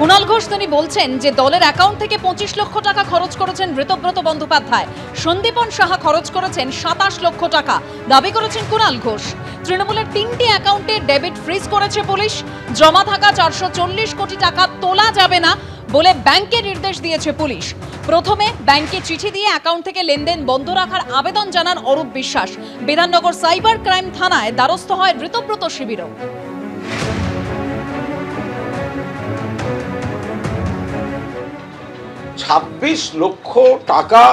কুণাল ঘোষ তিনি বলছেন যে দলের অ্যাকাউন্ট থেকে 25 লক্ষ টাকা খরচ করেছেন ঋতব্রত বন্দ্যোপাধ্যায়, সন্দীপন সাহা খরচ করেছেন 27 লক্ষ টাকা দাবি করেছেন কুণাল ঘোষ। তৃণমূলের 3টি অ্যাকাউন্টে ডেবিট ফ্রিজ করেছে পুলিশ। জমা থাকা 440 কোটি টাকা তোলা যাবে না বলে ব্যাংকে নির্দেশ দিয়েছে পুলিশ। প্রথমে ব্যাংকে চিঠি দিয়ে অ্যাকাউন্ট থেকে লেনদেন বন্ধ রাখার আবেদন জানান অরূপ বিশ্বাস। বিধাননগর সাইবার ক্রাইম থানায় দ্বারস্থ হয় ঋতব্রত শিবিরও। 26 লক্ষ টাকা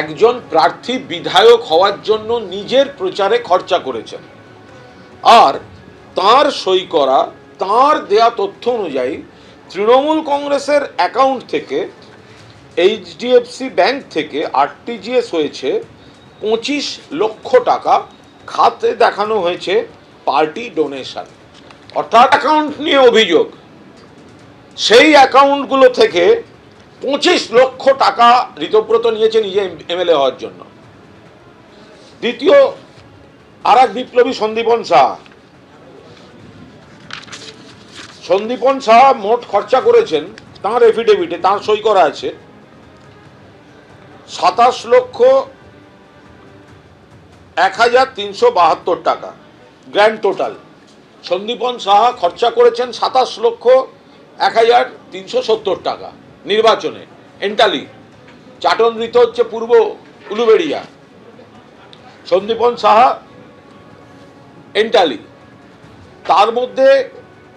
একজন প্রার্থী বিধায়ক হওয়ার জন্য নিজের প্রচারে খরচা করেছেন, আর তার সই করা তার দেয়া তথ্য অনুযায়ী তৃণমূল কংগ্রেসের অ্যাকাউন্ট থেকে এইচডিএফসি ব্যাংক থেকে আরটিজিএস হয়েছে 25 লক্ষ টাকা, খাতে দেখানো হয়েছে পার্টি ডোনেশন। অর্থাৎ অ্যাকাউন্ট নিয়ে অভিযোগ, সেই অ্যাকাউন্টগুলো থেকে 25 লক্ষ টাকা ঋতব্রত নিয়েছে নিজে এমএলএ হওয়ার জন্য। দ্বিতীয় আর এক বিপ্লবী সন্দীপন সাহা মোট খরচা করেছেন, তাঁর এফিডেভিটে তাঁর সই করা আছে 27,01,372 টাকা গ্র্যান্ড টোটাল। সন্দীপন সাহা খরচা করেছেন 27,01,370 টাকা নির্বাচনে এন্টালি। চাটনৃত হচ্ছে পূর্ব উলুবেড়িয়া, সন্দীপন সাহা এন্টালি। তার মধ্যে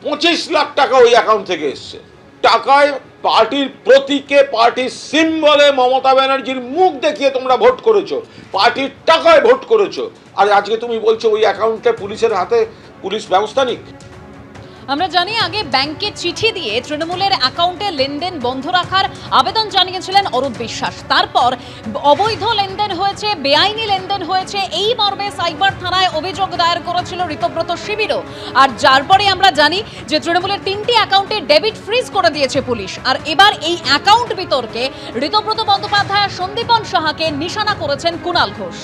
25 লাখ টাকা ওই অ্যাকাউন্ট থেকে এসছে। টাকায় পার্টির প্রতীকে, পার্টির সিম্বলে মমতা ব্যানার্জির মুখ দেখিয়ে তোমরা ভোট করেছো, পার্টির টাকায় ভোট করেছো, আর আজকে তুমি বলছো ওই অ্যাকাউন্টে পুলিশের হাতে পুলিশ ব্যবস্থা নিক। আমরা জানি আগে ব্যাংকে চিঠি দিয়ে তৃণমূলের অ্যাকাউন্টে লেনদেন বন্ধ রাখার আবেদন জানিয়েছিলেন অরূপ বিশ্বাস। তারপর অবৈধ লেনদেন হয়েছে, বেআইনি লেনদেন হয়েছে, এই মর্মে সাইবার থানায় অভিযোগ দায়ের করেছিল ঋতব্রত শিবিরও। আর যার পরে আমরা জানি যে তৃণমূলের 3টি অ্যাকাউন্টে ডেবিট ফ্রিজ করে দিয়েছে পুলিশ। আর এবার এই অ্যাকাউন্ট বিতর্কে ঋতব্রত বন্দ্যোপাধ্যায় আর সন্দীপন সাহাকে নিশানা করেছেন কুণাল ঘোষ।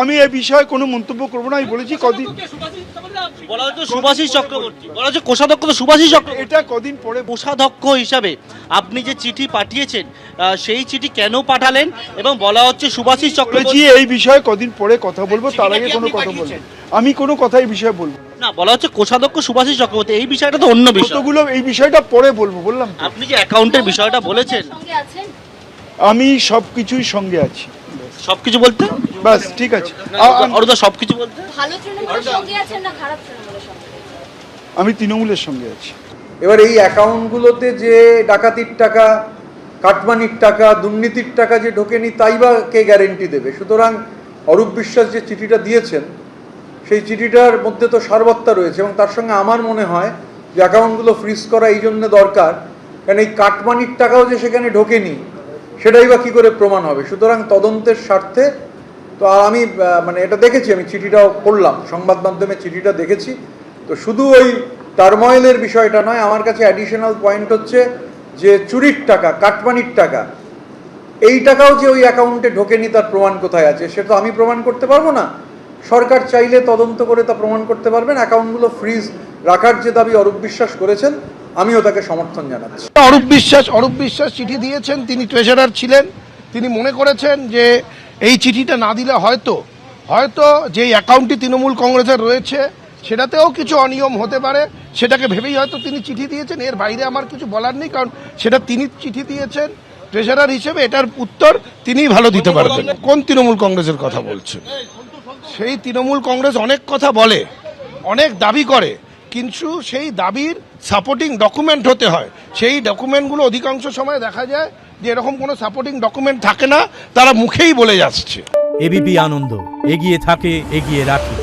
আমি এই বিষয়ে কোনো মন্তব্য করবো না। আমি বলেছি কদিন সুভাষিস চক্রবর্তী বলা হচ্ছে, কোষাধ্যক্ষ তো সুভাষিস চক্রবর্তী। এটা কদিন পরে কোষাধ্যক্ষ হিসাবে আপনি যে চিঠি পাঠিয়েছেন সেই চিঠি কেন পাঠালেন, এবং বলা হচ্ছে সুভাষিস চক্রবর্তী। এই বিষয়ে কদিন পরে কথা বলবো, তার আগে কোনো কথা বলবো আমি কোনো কথা এই বিষয়ে বলবো না। বলা হচ্ছে কোষাধ্যক্ষ সুভাষিস চক্রবর্তী, এই বিষয়টা তো অন্য বিষয়। কতগুলো এই বিষয়টা পরে বলবো বললাম। আপনি যে অ্যাকাউন্টের বিষয়টা বলেছেন, আমি সবকিছুই সঙ্গে আছি। সবকিছু বলতে বাস ঠিক আছে। সবকিছু বলতে ভালো তৃণমূলের সঙ্গে আছেন না খারাপ তৃণমূলের সঙ্গে? আমি তৃণমূলের সঙ্গে আছি। এবার এই অ্যাকাউন্টগুলোতে যে ডাকাতির টাকা, কাটমানির টাকা, দুর্নীতির টাকা যে ঢোকেনি, তাই বা কে গ্যারেন্টি দেবে? সুতরাং অরূপ বিশ্বাস যে চিঠিটা দিয়েছেন, সেই চিঠিটার মধ্যে তো সারবত্তা রয়েছে, এবং তার সঙ্গে আমার মনে হয় যে অ্যাকাউন্টগুলো ফ্রিজ করা এই জন্য দরকার, কারণ এই কাটমানির টাকাও যে সেখানে ঢোকেনি সেটাই বা কী করে প্রমাণ হবে? সুতরাং তদন্তের স্বার্থে তো আমি এটা দেখেছি, আমি চিঠিটাও পড়লাম, সংবাদ মাধ্যমে চিঠিটা দেখেছি। তো শুধু ওই টার্ময়েলের বিষয়টা নয়, আমার কাছে অ্যাডিশনাল পয়েন্ট হচ্ছে যে চুরির টাকা, কাটমানির টাকা, এই টাকাও যে ওই অ্যাকাউন্টে ঢোকেনি তার প্রমাণ কোথায় আছে? সেটা আমি প্রমাণ করতে পারবো না। সরকার চাইলে তদন্ত করে তা প্রমাণ করতে পারবেন। অ্যাকাউন্টগুলো ফ্রিজ রাখার যে দাবি অরূপ বিশ্বাস করেছেন, আমিও তাকে সমর্থন জানাচ্ছি। অরূপ বিশ্বাস চিঠি দিয়েছেন, তিনি ট্রেজারার ছিলেন। তিনি মনে করেছেন যে এই চিঠিটা না দিলে হয়তো যে অ্যাকাউন্টটি তৃণমূল কংগ্রেসের রয়েছে সেটাতেও কিছু অনিয়ম হতে পারে, সেটাকে ভেবেই হয়তো তিনি চিঠি দিয়েছেন। এর বাইরে আমার কিছু বলার নেই, কারণ সেটা তিনি চিঠি দিয়েছেন ট্রেজারার হিসেবে, এটার উত্তর তিনিই ভালো দিতে পারবেন। কোন তৃণমূল কংগ্রেসের কথা বলছেন? সেই তৃণমূল কংগ্রেস অনেক কথা বলে, অনেক দাবি করে, কিন্তু সেই দাবির সাপোর্টিং ডকুমেন্ট হতে হয়। সেই ডকুমেন্টগুলো অধিকাংশ সময় দেখা যায় যে এরকম কোনো সাপোর্টিং ডকুমেন্ট থাকে না, তারা মুখেই বলে যাচ্ছে। এবিপি আনন্দ, এগিয়ে থাকে, এগিয়ে রাখে।